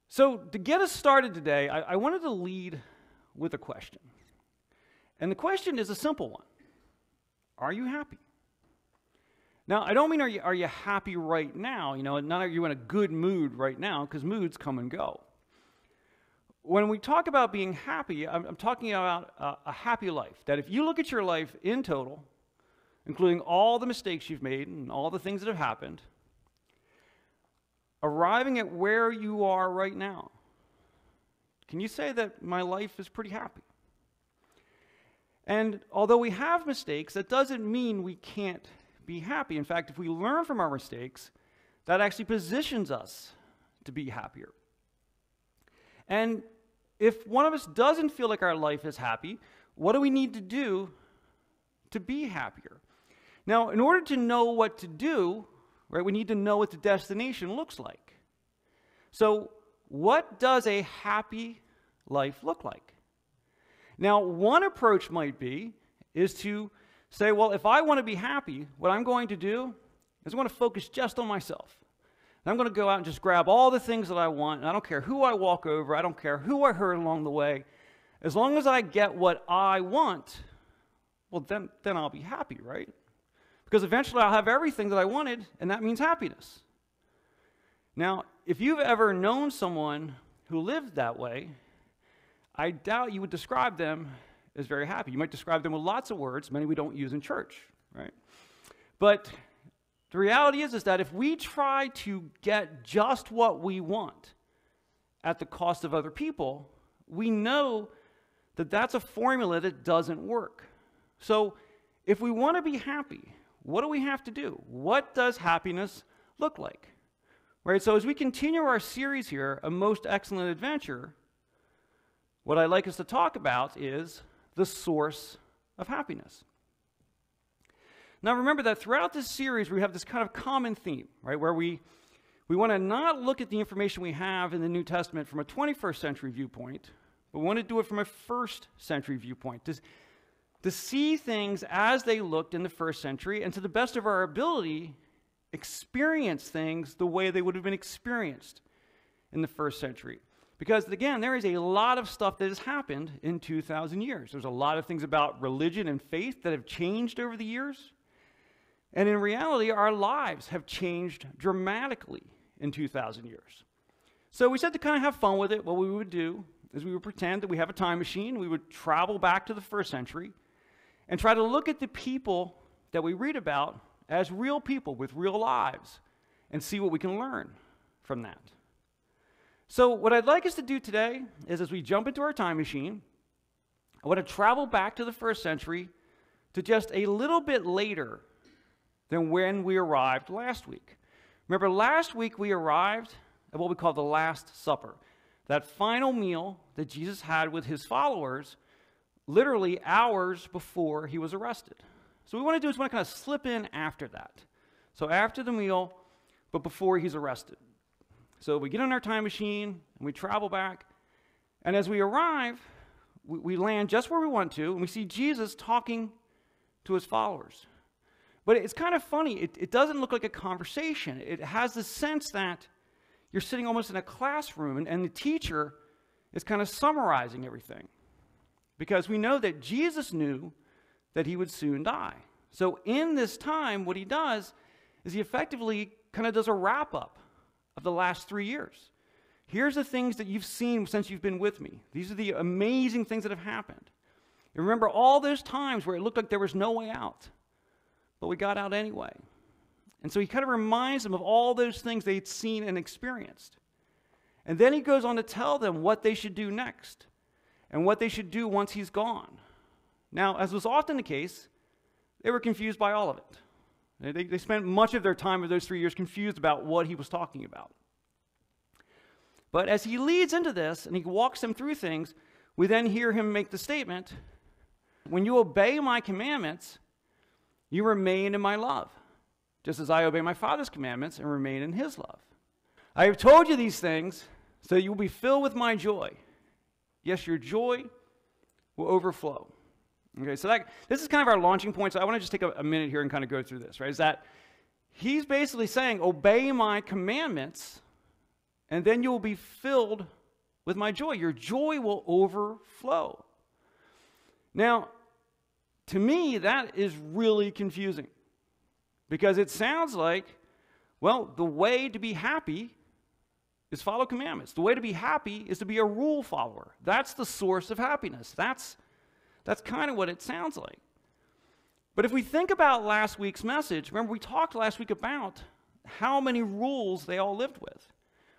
So to get us started today, I wanted to lead with a question. And the question is a simple one. Are you happy? Now, I don't mean are you happy right now, not are you in a good mood right now, because moods come and go. When we talk about being happy, I'm talking about a happy life, that if you look at your life in total, including all the mistakes you've made and all the things that have happened, arriving at where you are right now, can you say that my life is pretty happy? And although we have mistakes, that doesn't mean we can't be happy. In fact, if we learn from our mistakes, that actually positions us to be happier. And if one of us doesn't feel like our life is happy, what do we need to do to be happier? Now, in order to know what to do, right, we need to know what the destination looks like. So, what does a happy life look like? Now, one approach might be is to say, well, if I want to be happy, what I'm going to do is I'm going to focus just on myself. And I'm going to go out and just grab all the things that I want, and I don't care who I walk over, I don't care who I hurt along the way. As long as I get what I want, well, then I'll be happy, right? Because eventually I'll have everything that I wanted, and that means happiness. Now, if you've ever known someone who lived that way, I doubt you would describe them as very happy. You might describe them with lots of words, many we don't use in church, right? But the reality is that if we try to get just what we want at the cost of other people, we know that that's a formula that doesn't work. So if we want to be happy, what do we have to do? What does happiness look like? Right? So as we continue our series here, A Most Excellent Adventure, what I'd like us to talk about is the source of happiness. Now remember that throughout this series we have this kind of common theme, right, where we want to not look at the information we have in the New Testament from a 21st century viewpoint, but we want to do it from a first century viewpoint, to see things as they looked in the first century, and to the best of our ability, experience things the way they would have been experienced in the first century. Because, again, there is a lot of stuff that has happened in 2,000 years. There's a lot of things about religion and faith that have changed over the years. And in reality, our lives have changed dramatically in 2,000 years. So we said to kind of have fun with it, what we would do is we would pretend that we have a time machine. We would travel back to the first century and try to look at the people that we read about as real people with real lives and see what we can learn from that. So what I'd like us to do today is, as we jump into our time machine, I want to travel back to the first century to just a little bit later than when we arrived last week. Remember, last week we arrived at what we call the Last Supper, that final meal that Jesus had with his followers literally hours before he was arrested. So what we want to do is we want to kind of slip in after that. So after the meal, but before he's arrested. So we get on our time machine, and we travel back, and as we arrive, we land just where we want to, and we see Jesus talking to his followers. But it's kind of funny. It doesn't look like a conversation. It has the sense that you're sitting almost in a classroom, and the teacher is kind of summarizing everything. Because we know that Jesus knew that he would soon die. So in this time, what he does is he effectively kind of does a wrap-up of the last 3 years. Here's the things that you've seen since you've been with me. These are the amazing things that have happened. And remember all those times where it looked like there was no way out, but we got out anyway. And so he kind of reminds them of all those things they'd seen and experienced. And then he goes on to tell them what they should do next and what they should do once he's gone. Now, as was often the case, they were confused by all of it. They spent much of their time of those 3 years confused about what he was talking about. But as he leads into this and he walks them through things, we then hear him make the statement, when you obey my commandments, you remain in my love, just as I obey my Father's commandments and remain in his love. I have told you these things so that you will be filled with my joy. Yes, your joy will overflow. Okay, so this is kind of our launching point, so I want to just take a minute here and kind of go through this, right? Is that he's basically saying, obey my commandments, and then you will be filled with my joy. Your joy will overflow. Now, to me, that is really confusing because it sounds like, well, the way to be happy is follow commandments. The way to be happy is to be a rule follower. That's the source of happiness. That's kind of what it sounds like. But if we think about last week's message, remember we talked last week about how many rules they all lived with,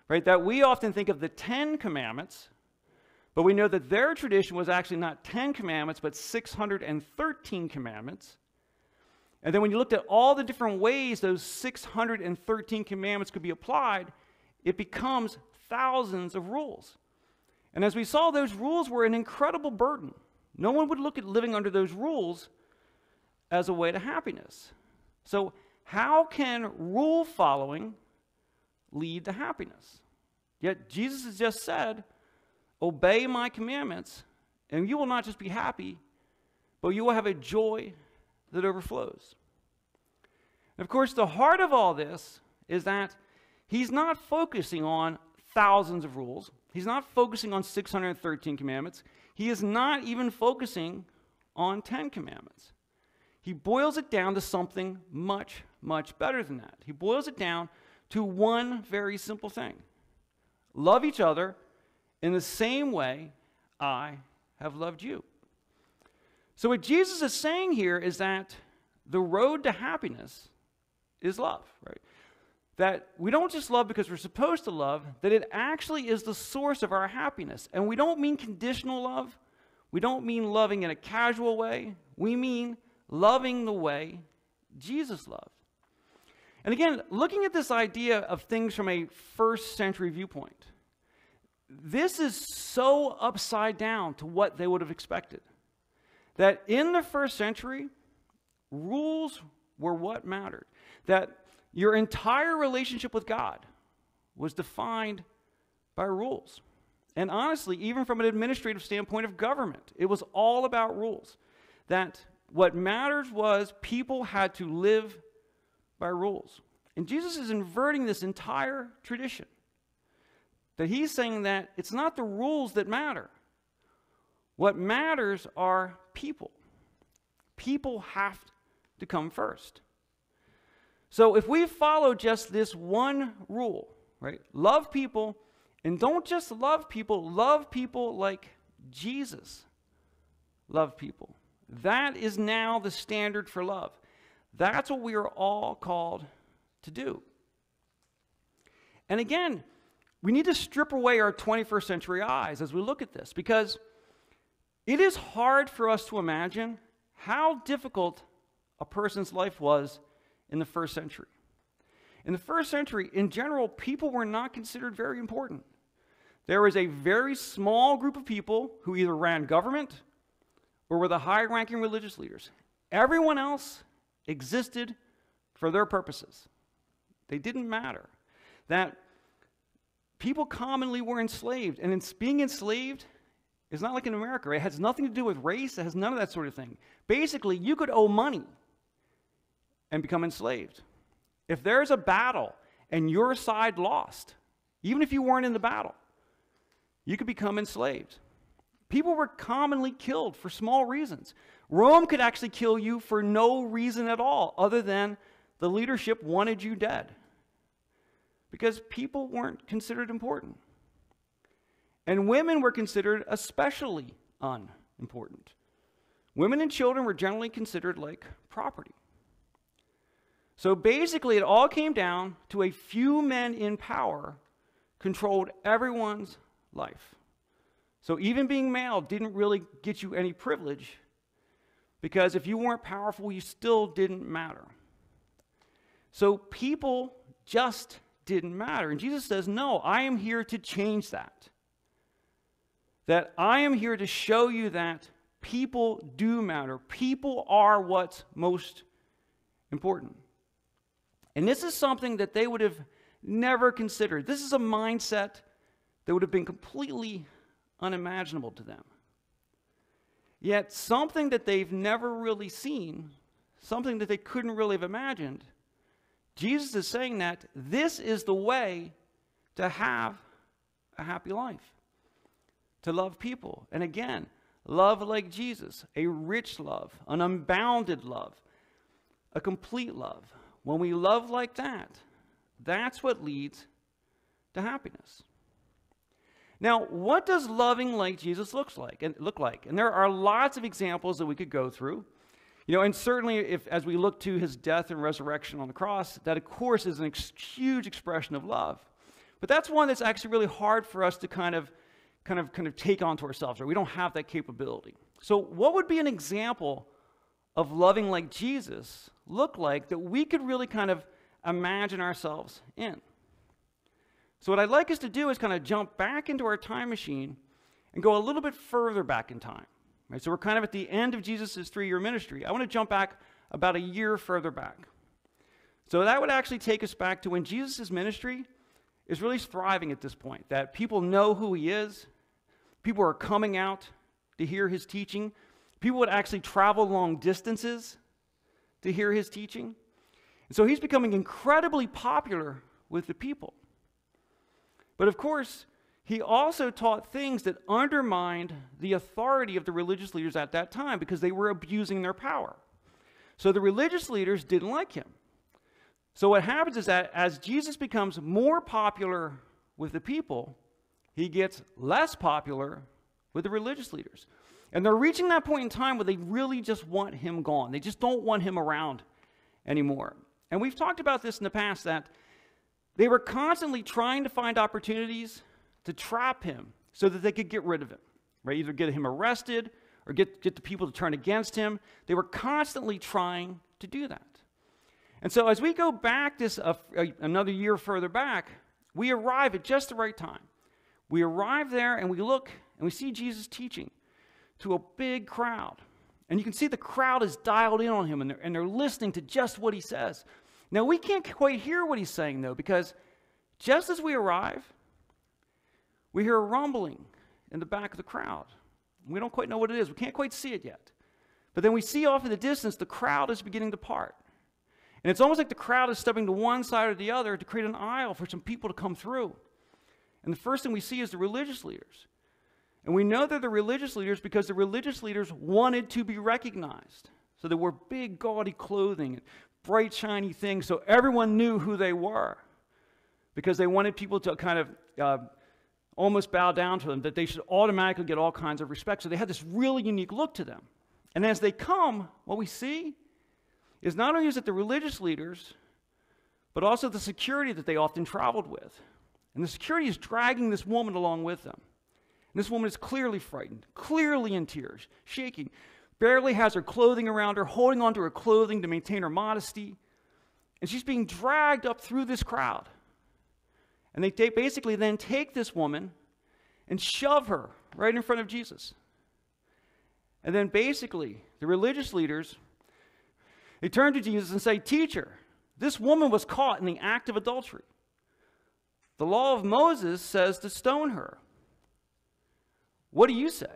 right? That we often think of the 10 commandments, but we know that their tradition was actually not 10 commandments, but 613 commandments. And then when you looked at all the different ways those 613 commandments could be applied, it becomes thousands of rules. And as we saw, those rules were an incredible burden. No one would look at living under those rules as a way to happiness. So how can rule following lead to happiness? Yet Jesus has just said, obey my commandments, and you will not just be happy, but you will have a joy that overflows. And of course, the heart of all this is that he's not focusing on thousands of rules. He's not focusing on 613 commandments. He is not even focusing on 10 commandments. He boils it down to something much, much better than that. He boils it down to one very simple thing. Love each other in the same way I have loved you. So what Jesus is saying here is that the road to happiness is love, right? That we don't just love because we're supposed to love, that it actually is the source of our happiness. And we don't mean conditional love. We don't mean loving in a casual way. We mean loving the way Jesus loved. And again, looking at this idea of things from a first century viewpoint, this is so upside down to what they would have expected. That in the first century, rules were what mattered. That your entire relationship with God was defined by rules. And honestly, even from an administrative standpoint of government, it was all about rules. That what matters was people had to live by rules. And Jesus is inverting this entire tradition. That he's saying that it's not the rules that matter. What matters are people. People have to come first. So if we follow just this one rule, right? Love people, and don't just love people like Jesus loved people. That is now the standard for love. That's what we are all called to do. And again, we need to strip away our 21st century eyes as we look at this, because it is hard for us to imagine how difficult a person's life was in the first century. In the first century, in general, people were not considered very important. There was a very small group of people who either ran government or were the high-ranking religious leaders. Everyone else existed for their purposes. They didn't matter. That people commonly were enslaved, and being enslaved is not like in America. It has nothing to do with race. It has none of that sort of thing. Basically, you could owe money and become enslaved. If there's a battle and your side lost, even if you weren't in the battle, you could become enslaved. People were commonly killed for small reasons. Rome could actually kill you for no reason at all other than the leadership wanted you dead, because people weren't considered important. And women were considered especially unimportant. Women and children were generally considered like property. So basically, it all came down to a few men in power controlled everyone's life. So even being male didn't really get you any privilege, because if you weren't powerful, you still didn't matter. So people just didn't matter. And Jesus says, no, I am here to change that. That I am here to show you that people do matter. People are what's most important. And this is something that they would have never considered. This is a mindset that would have been completely unimaginable to them. Yet something that they've never really seen, something that they couldn't really have imagined, Jesus is saying that this is the way to have a happy life, to love people. And again, love like Jesus, a rich love, an unbounded love, a complete love. When we love like that, that's what leads to happiness. Now, what does loving like Jesus look like? And there are lots of examples that we could go through. And certainly as we look to his death and resurrection on the cross, that of course is a huge expression of love. But that's one that's actually really hard for us to kind of take onto ourselves, or we don't have that capability. So what would be an example of loving like Jesus look like that we could really kind of imagine ourselves in? So what I'd like us to do is kind of jump back into our time machine and go a little bit further back in time. Right? So we're kind of at the end of Jesus' 3-year ministry. I want to jump back about a year further back. So that would actually take us back to when Jesus' ministry is really thriving at this point, that people know who he is. People are coming out to hear his teaching. People would actually travel long distances to hear his teaching. And so he's becoming incredibly popular with the people. But of course, he also taught things that undermined the authority of the religious leaders at that time because they were abusing their power. So the religious leaders didn't like him. So what happens is that as Jesus becomes more popular with the people, he gets less popular with the religious leaders. And they're reaching that point in time where they really just want him gone. They just don't want him around anymore. And we've talked about this in the past, that they were constantly trying to find opportunities to trap him so that they could get rid of him, right? Either get him arrested or get the people to turn against him. They were constantly trying to do that. And so as we go back another year further back, we arrive at just the right time. We arrive there and we look and we see Jesus teaching to a big crowd. And you can see the crowd is dialed in on him and they're listening to just what he says. Now, we can't quite hear what he's saying, though, because just as we arrive, we hear a rumbling in the back of the crowd. We don't quite know what it is. We can't quite see it yet. But then we see off in the distance the crowd is beginning to part. And it's almost like the crowd is stepping to one side or the other to create an aisle for some people to come through. And the first thing we see is the religious leaders. And we know they're the religious leaders because the religious leaders wanted to be recognized. So they wore big, gaudy clothing and bright, shiny things, so everyone knew who they were, because they wanted people to kind of almost bow down to them, that they should automatically get all kinds of respect. So they had this really unique look to them. And as they come, what we see is not only is it the religious leaders, but also the security that they often traveled with. And the security is dragging this woman along with them. And this woman is clearly frightened, clearly in tears, shaking, barely has her clothing around her, holding onto her clothing to maintain her modesty. And she's being dragged up through this crowd. And they basically then take this woman and shove her right in front of Jesus. And then basically, the religious leaders, they turn to Jesus and say, "Teacher, this woman was caught in the act of adultery. The law of Moses says to stone her. What do you say?"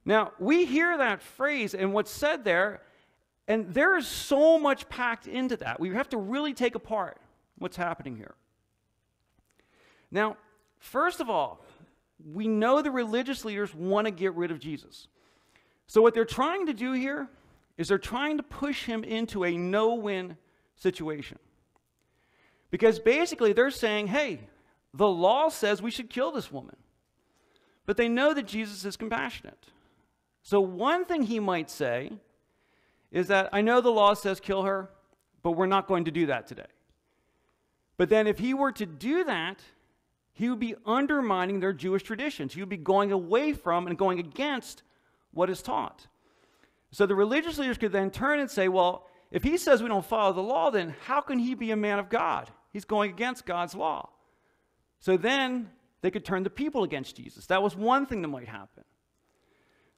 Now, we hear that phrase and what's said there, and there is so much packed into that. We have to really take apart what's happening here. Now, first of all, we know the religious leaders want to get rid of Jesus. So what they're trying to do here is they're trying to push him into a no-win situation. Because basically they're saying, hey, the law says we should kill this woman. But they know that Jesus is compassionate. So one thing he might say is that, I know the law says kill her, but we're not going to do that today. But then if he were to do that, he would be undermining their Jewish traditions. He would be going away from and going against what is taught. So the religious leaders could then turn and say, well, if he says we don't follow the law, then how can he be a man of God? He's going against God's law. So then they could turn the people against Jesus. That was one thing that might happen.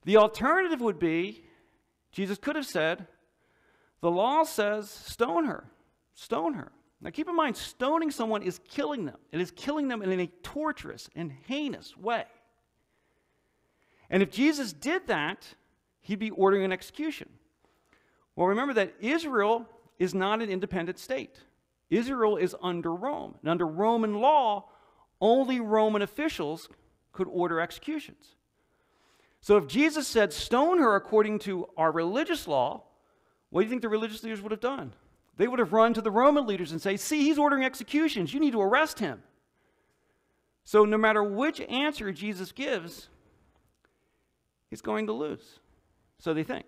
The alternative would be, Jesus could have said, the law says stone her, stone her. Now keep in mind, stoning someone is killing them. It is killing them in a torturous and heinous way. And if Jesus did that, he'd be ordering an execution. Well, remember that Israel is not an independent state. Israel is under Rome. And under Roman law, only Roman officials could order executions. So if Jesus said, stone her according to our religious law, what do you think the religious leaders would have done? They would have run to the Roman leaders and say, see, he's ordering executions. You need to arrest him. So no matter which answer Jesus gives, he's going to lose. So they think.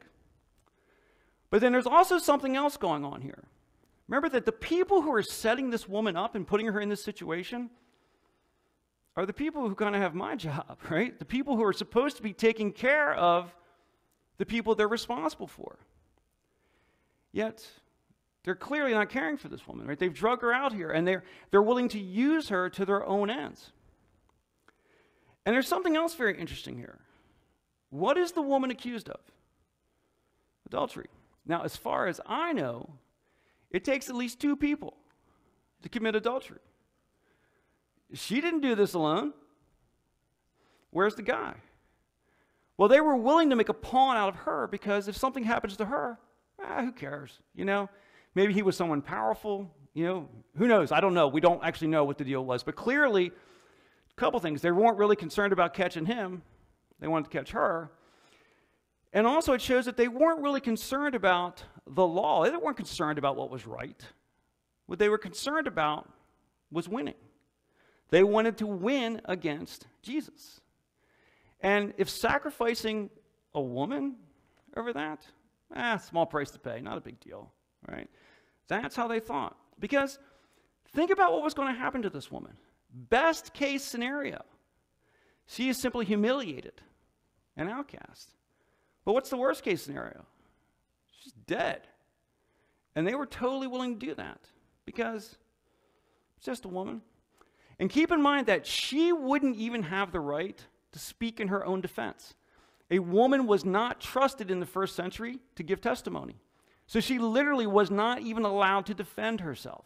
But then there's also something else going on here. Remember that the people who are setting this woman up and putting her in this situation are the people who kind of have my job, right? The people who are supposed to be taking care of the people they're responsible for. Yet, they're clearly not caring for this woman, right? They've drug her out here, and they're willing to use her to their own ends. And there's something else very interesting here. What is the woman accused of? Adultery. Now, as far as I know, it takes at least 2 people to commit adultery. She didn't do this alone. Where's the guy? Well, they were willing to make a pawn out of her because if something happens to her, who cares? You know, maybe he was someone powerful. You know, who knows? I don't know. We don't actually know what the deal was. But clearly, a couple things. They weren't really concerned about catching him. They wanted to catch her. And also it shows that they weren't really concerned about the law. They weren't concerned about what was right. What they were concerned about was winning. They wanted to win against Jesus. And if sacrificing a woman over that, small price to pay, not a big deal, right? That's how they thought. Because think about what was going to happen to this woman. Best case scenario, she is simply humiliated and outcast. But what's the worst case scenario? She's dead. And they were totally willing to do that because it's just a woman. And keep in mind that she wouldn't even have the right to speak in her own defense. A woman was not trusted in the first century to give testimony. So she literally was not even allowed to defend herself.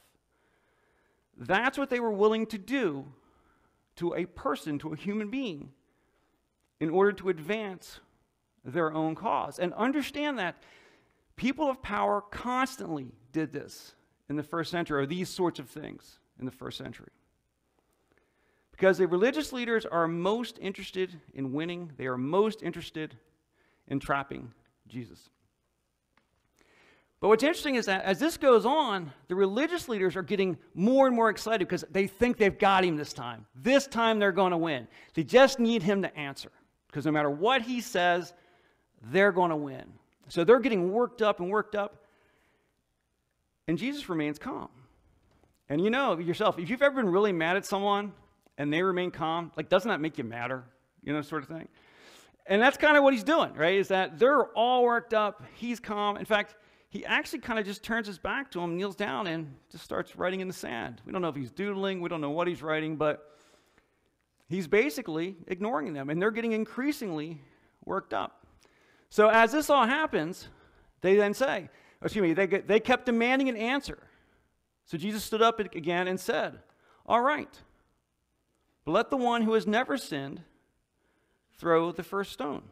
That's what they were willing to do to a person, to a human being, in order to advance their own cause. And understand that people of power constantly did this in the first century, or these sorts of things in the first century. Because the religious leaders are most interested in winning. They are most interested in trapping Jesus. But what's interesting is that as this goes on, the religious leaders are getting more and more excited because they think they've got him this time. This time they're going to win. They just need him to answer. Because no matter what he says, they're going to win. So they're getting worked up and worked up. And Jesus remains calm. And you know yourself, if you've ever been really mad at someone and they remain calm, like, doesn't that make you madder? You know, sort of thing. And that's kind of what he's doing, right? Is that they're all worked up. He's calm. In fact, he actually kind of just turns his back to him, kneels down, and just starts writing in the sand. We don't know if he's doodling. We don't know what he's writing, but he's basically ignoring them, and they're getting increasingly worked up. So as this all happens, they then say, they kept demanding an answer. So Jesus stood up again and said, all right, but let the one who has never sinned throw the first stone.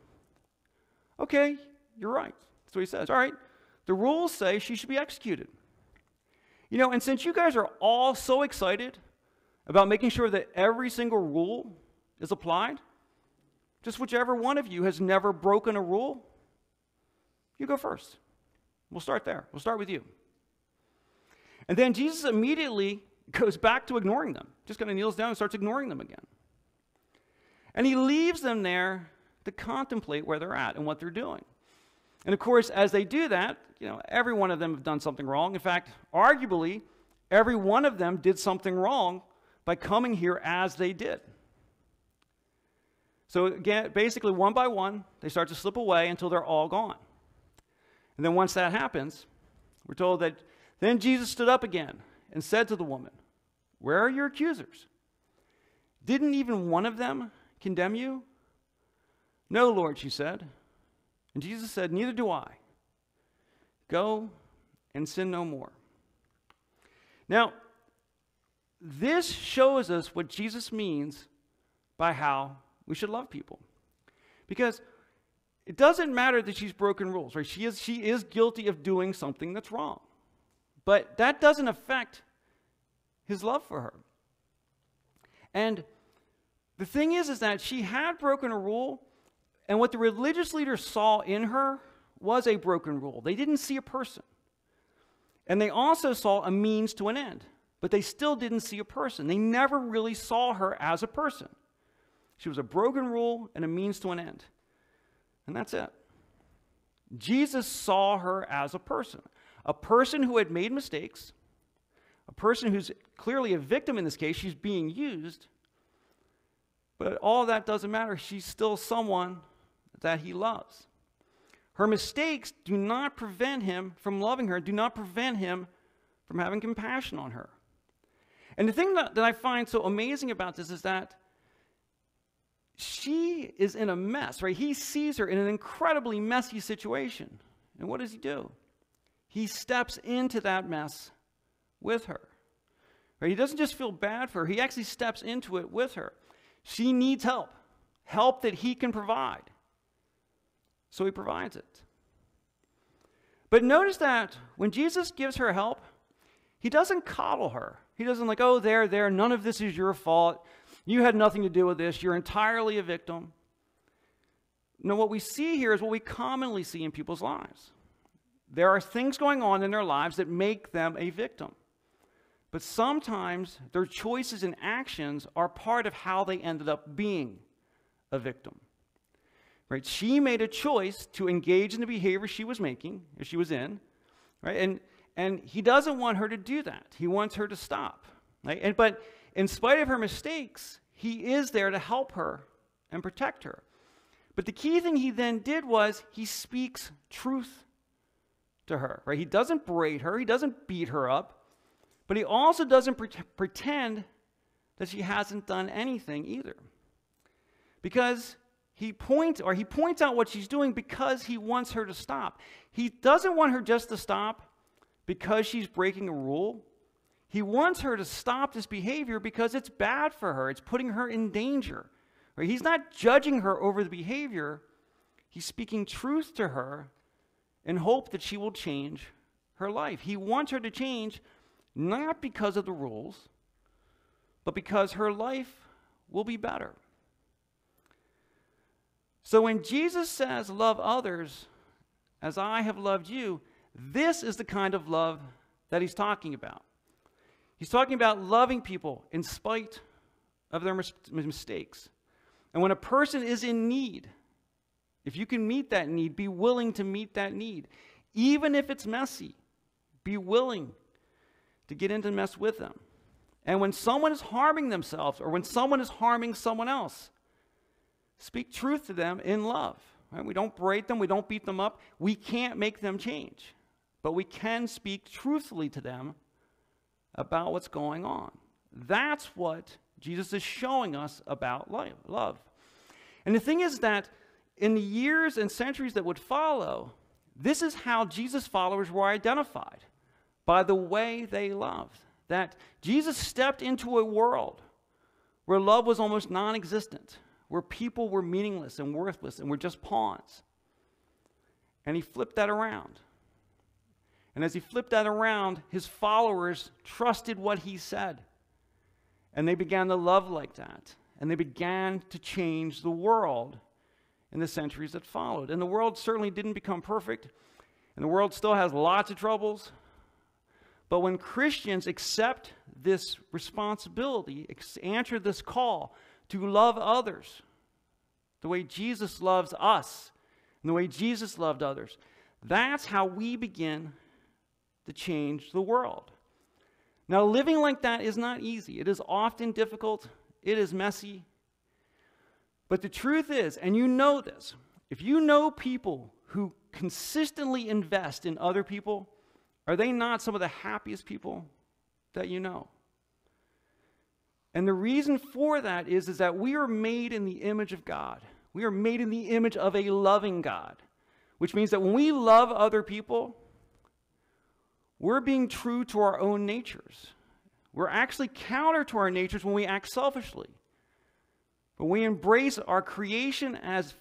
Okay, you're right. That's what he says. All right, the rules say she should be executed. You know, and since you guys are all so excited about making sure that every single rule is applied, just whichever one of you has never broken a rule, you go first. We'll start there. We'll start with you. And then Jesus immediately goes back to ignoring them. Just kind of kneels down and starts ignoring them again. And he leaves them there to contemplate where they're at and what they're doing. And of course, as they do that, you know, every one of them have done something wrong. In fact, arguably, every one of them did something wrong by coming here as they did. So again, basically one by one, they start to slip away until they're all gone. And then once that happens, we're told that then Jesus stood up again and said to the woman, "Where are your accusers? Didn't even one of them condemn you?" "No, Lord," she said. And Jesus said, "Neither do I. Go and sin no more." Now, this shows us what Jesus means by how we should love people. Because it doesn't matter that she's broken rules, right? She is guilty of doing something that's wrong. But that doesn't affect his love for her. And the thing is that she had broken a rule, and what the religious leaders saw in her was a broken rule. They didn't see a person. And they also saw a means to an end, but they still didn't see a person. They never really saw her as a person. She was a broken rule and a means to an end. And that's it. Jesus saw her as a person who had made mistakes, a person who's clearly a victim in this case. She's being used, but all that doesn't matter. She's still someone that he loves. Her mistakes do not prevent him from loving her, do not prevent him from having compassion on her. And the thing that I find so amazing about this is that she is in a mess, right? He sees her in an incredibly messy situation. And what does he do? He steps into that mess with her. Right? He doesn't just feel bad for her. He actually steps into it with her. She needs help that he can provide. So he provides it. But notice that when Jesus gives her help, he doesn't coddle her. He doesn't like, oh, there, none of this is your fault. You had nothing to do with this. You're entirely a victim. No, what we see here is what we commonly see in people's lives. There are things going on in their lives that make them a victim. But sometimes their choices and actions are part of how they ended up being a victim. Right? She made a choice to engage in the behavior she was making, or she was in, right? And he doesn't want her to do that. He wants her to stop. Right? But in spite of her mistakes, he is there to help her and protect her. But the key thing he then did was he speaks truth to her. Right? He doesn't berate her. He doesn't beat her up. But he also doesn't pretend that she hasn't done anything either. Because he points out what she's doing because he wants her to stop. He doesn't want her just to stop because she's breaking a rule. He wants her to stop this behavior because it's bad for her. It's putting her in danger. Right? He's not judging her over the behavior. He's speaking truth to her in hope that she will change her life. He wants her to change not because of the rules, but because her life will be better. So when Jesus says, love others as I have loved you, this is the kind of love that he's talking about. He's talking about loving people in spite of their mistakes. And when a person is in need, if you can meet that need, be willing to meet that need. Even if it's messy, be willing to get into the mess with them. And when someone is harming themselves or when someone is harming someone else, speak truth to them in love. Right? We don't berate them. We don't beat them up. We can't make them change. But we can speak truthfully to them about what's going on. That's what Jesus is showing us about love. And the thing is that in the years and centuries that would follow, this is how Jesus' followers were identified, by the way they loved. That Jesus stepped into a world where love was almost non-existent, where people were meaningless and worthless and were just pawns. And he flipped that around. And as he flipped that around, his followers trusted what he said. And they began to love like that. And they began to change the world in the centuries that followed. And the world certainly didn't become perfect. And the world still has lots of troubles. But when Christians accept this responsibility, answer this call to love others the way Jesus loves us and the way Jesus loved others, that's how we begin to change the world. Now, living like that is not easy. It is often difficult. It is messy. But the truth is, and you know this, if you know people who consistently invest in other people, are they not some of the happiest people that you know? And the reason for that is that we are made in the image of God. We are made in the image of a loving God, which means that when we love other people, we're being true to our own natures. We're actually counter to our natures when we act selfishly. When we embrace our creation as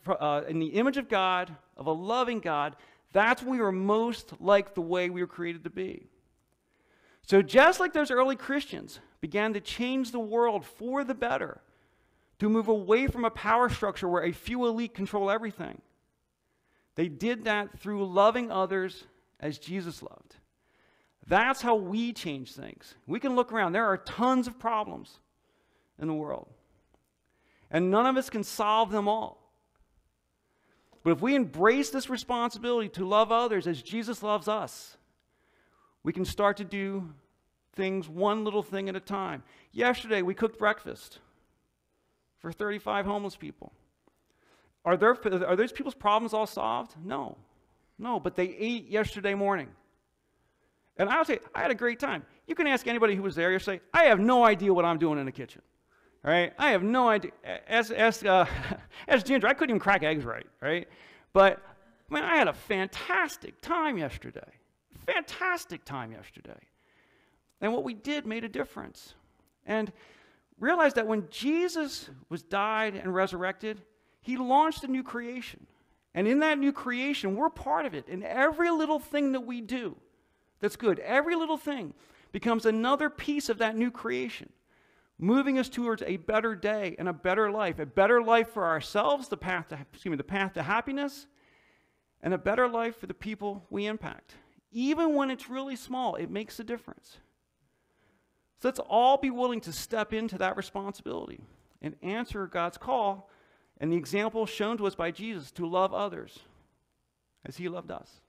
in the image of God, of a loving God, that's when we are most like the way we were created to be. So just like those early Christians began to change the world for the better, to move away from a power structure where a few elite control everything. They did that through loving others as Jesus loved. That's how we change things. We can look around. There are tons of problems in the world, and none of us can solve them all. But if we embrace this responsibility to love others as Jesus loves us, we can start to do things one little thing at a time. Yesterday, we cooked breakfast for 35 homeless people. Are those people's problems all solved? No. No, but they ate yesterday morning. And I would say, I had a great time. You can ask anybody who was there yesterday. I have no idea what I'm doing in the kitchen. All right? I have no idea. As Ginger, I couldn't even crack eggs right? But, man, I had a fantastic time yesterday. Fantastic time yesterday. And what we did made a difference. And realize that when Jesus was died and resurrected, he launched a new creation. And in that new creation, we're part of it. And every little thing that we do that's good, every little thing becomes another piece of that new creation, moving us towards a better day and a better life for ourselves, the path to happiness, and a better life for the people we impact. Even when it's really small, it makes a difference. So let's all be willing to step into that responsibility and answer God's call and the example shown to us by Jesus to love others as he loved us.